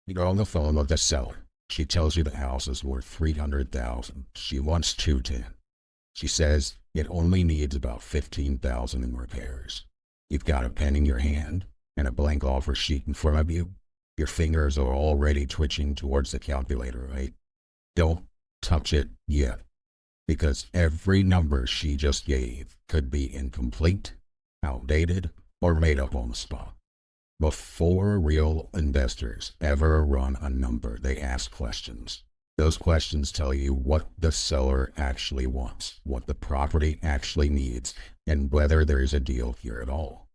You're on the phone with the seller. She tells you the house is worth 300,000. She wants 210. She says it only needs about 15,000 in repairs. You've got a pen in your hand and a blank offer sheet in front of you. Your fingers are already twitching towards the calculator, right? Don't touch it yet, because every number she just gave could be incomplete, outdated, or made up on the spot. Before real investors ever run a number, they ask questions. Those questions tell you what the seller actually wants, what the property actually needs, and whether there's a deal here at all.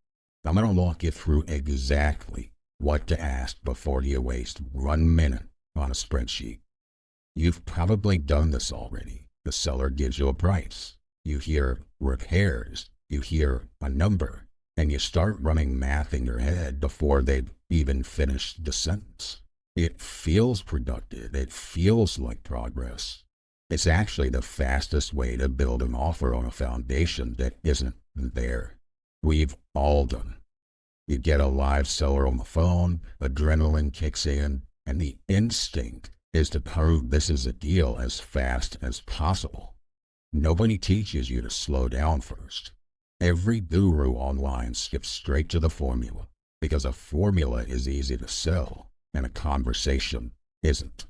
I'm going to walk you through exactly what to ask before you waste 1 minute on a spreadsheet. You've probably done this already. The seller gives you a price. You hear repairs. You hear a number. And you start running math in your head before they've even finished the sentence. It feels productive. It feels like progress. It's actually the fastest way to build an offer on a foundation that isn't there. We've all done it. You get a live seller on the phone, adrenaline kicks in, and the instinct is to prove this is a deal as fast as possible. Nobody teaches you to slow down first. Every guru online skips straight to the formula, because a formula is easy to sell and a conversation isn't.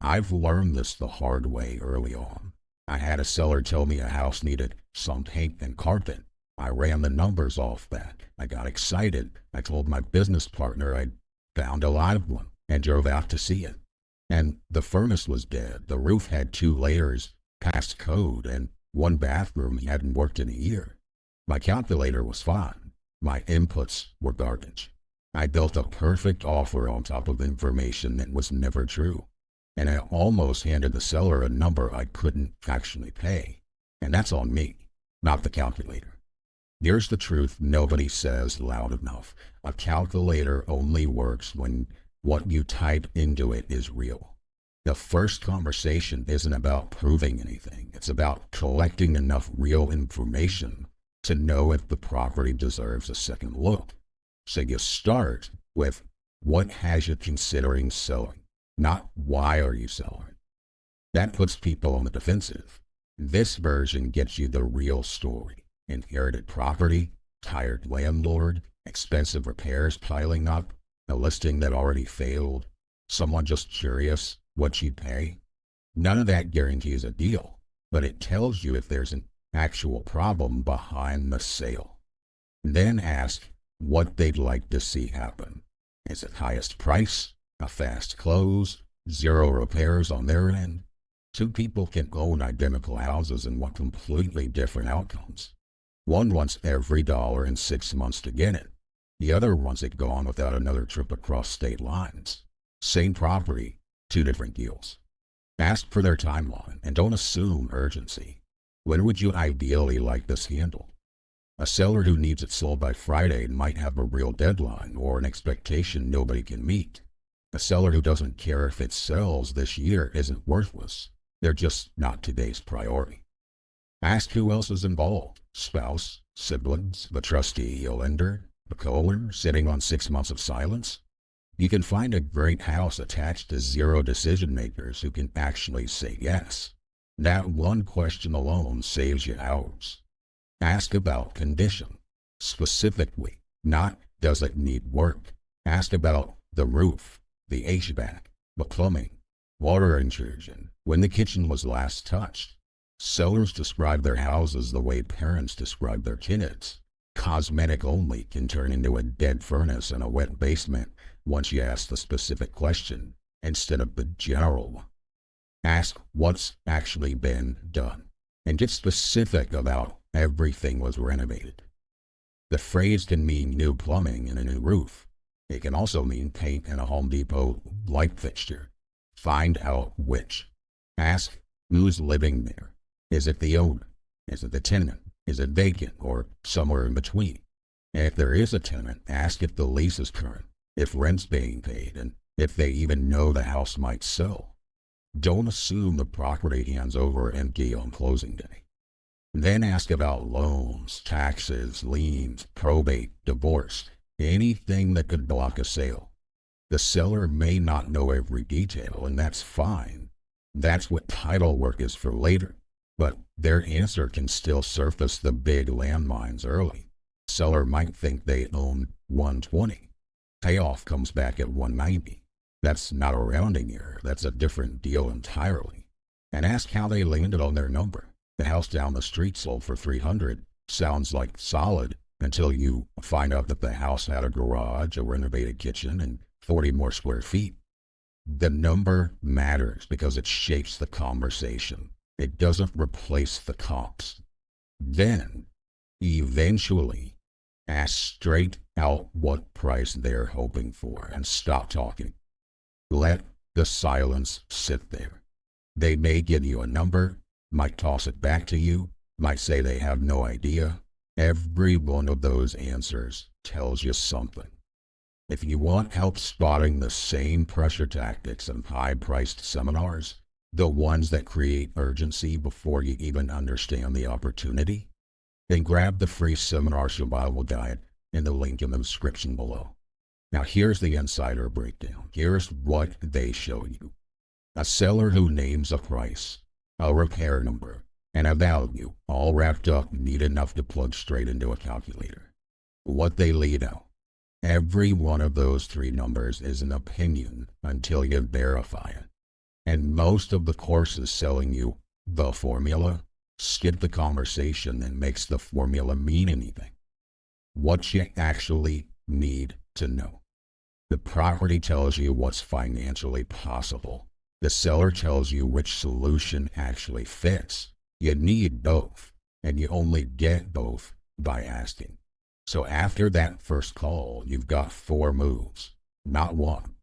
I've learned this the hard way early on. I had a seller tell me a house needed some paint and carpet. I ran the numbers off that. I got excited. I told my business partner I'd found a live one and drove out to see it. And the furnace was dead. The roof had 2 layers past code, and one bathroom hadn't worked in a year. My calculator was fine. My inputs were garbage. I built a perfect offer on top of information that was never true. And I almost handed the seller a number I couldn't actually pay. And that's on me, not the calculator. Here's the truth nobody says loud enough. A calculator only works when what you type into it is real. The first conversation isn't about proving anything. It's about collecting enough real information to know if the property deserves a second look. So you start with what has you considering selling, not why are you selling. That puts people on the defensive. This version gets you the real story. Inherited property, tired landlord, expensive repairs piling up, a listing that already failed, someone just curious what you'd pay. None of that guarantees a deal, but it tells you if there's an actual problem behind the sale. Then ask what they'd like to see happen. Is it highest price, a fast close, 0 repairs on their end? 2 people can own identical houses and want completely different outcomes. One wants every dollar in 6 months to get it. The other wants it gone without another trip across state lines. Same property, 2 different deals. Ask for their timeline and don't assume urgency. When would you ideally like this handled? A seller who needs it sold by Friday might have a real deadline or an expectation nobody can meet. A seller who doesn't care if it sells this year isn't worthless. They're just not today's priority. Ask who else is involved. Spouse, siblings, the trustee, a lender, the co-owner sitting on 6 months of silence. You can find a great house attached to 0 decision makers who can actually say yes. That one question alone saves you hours. Ask about condition, specifically, not does it need work. Ask about the roof, the HVAC, the plumbing, water intrusion, when the kitchen was last touched. Sellers describe their houses the way parents describe their kids. Cosmetic only can turn into a dead furnace and a wet basement once you ask the specific question instead of the general one. Ask what's actually been done, and get specific about everything was renovated. The phrase can mean new plumbing and a new roof. It can also mean paint and a Home Depot light fixture. Find out which. Ask who's living there. Is it the owner? Is it the tenant? Is it vacant or somewhere in between? And if there is a tenant, ask if the lease is current, if rent's being paid, and if they even know the house might sell. Don't assume the property hands over empty on closing day. Then ask about loans, taxes, liens, probate, divorce, anything that could block a sale. The seller may not know every detail, and that's fine. That's what title work is for later. But their answer can still surface the big landmines early. Seller might think they own 120. Payoff comes back at 190. That's not a rounding error. That's a different deal entirely. And ask how they landed on their number. The house down the street sold for 300. Sounds like solid until you find out that the house had a garage, a renovated kitchen, and 40 more square feet. The number matters because it shapes the conversation. It doesn't replace the comps. Then, eventually, ask straight out what price they're hoping for and stop talking. Let the silence sit there. They may give you a number, might toss it back to you, might say they have no idea. Every one of those answers tells you something. If you want help spotting the same pressure tactics in high-priced seminars, the ones that create urgency before you even understand the opportunity, then grab the free seminar survival guide in the link in the description below. Now here's the insider breakdown. Here's what they show you. A seller who names a price, a repair number, and a value, all wrapped up neat enough to plug straight into a calculator. What they lead out. Every one of those three numbers is an opinion until you verify it. And most of the courses selling you the formula skip the conversation and makes the formula mean anything. What you actually need to know. The property tells you what's financially possible. The seller tells you which solution actually fits. You need both, and you only get both by asking. So after that first call, you've got 4 moves, not one.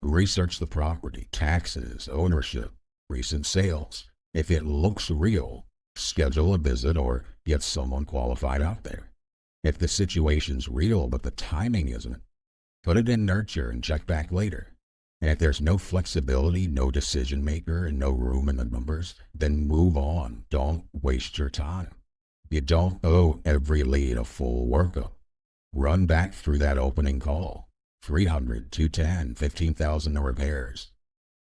Research the property, taxes, ownership, recent sales. If it looks real, schedule a visit or get someone qualified out there. If the situation's real but the timing isn't, put it in nurture and check back later. And if there's no flexibility, no decision maker, and no room in the numbers, then move on. Don't waste your time. You don't owe every lead a full workup. Run back through that opening call. 300, 210, 15,000 in repairs.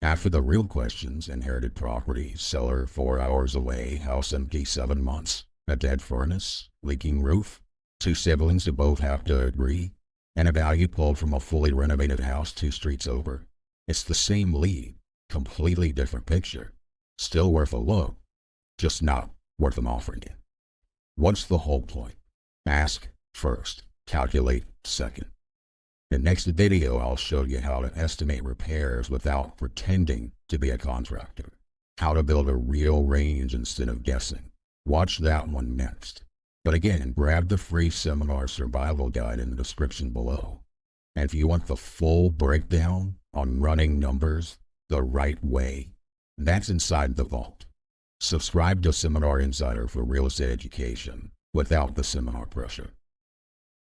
After the real questions, inherited property, seller 4 hours away, house empty 7 months, a dead furnace, leaking roof, 2 siblings who both have to agree, and a value pulled from a fully renovated house 2 streets over. It's the same lead, completely different picture. Still worth a look, just not worth an offering you. What's the whole point? Ask first, calculate second. In the next video, I'll show you how to estimate repairs without pretending to be a contractor. How to build a real range instead of guessing. Watch that one next. But again, grab the free seminar survival guide in the description below. And if you want the full breakdown on running numbers the right way, that's inside the vault. Subscribe to Seminar Insider for real estate education without the seminar pressure.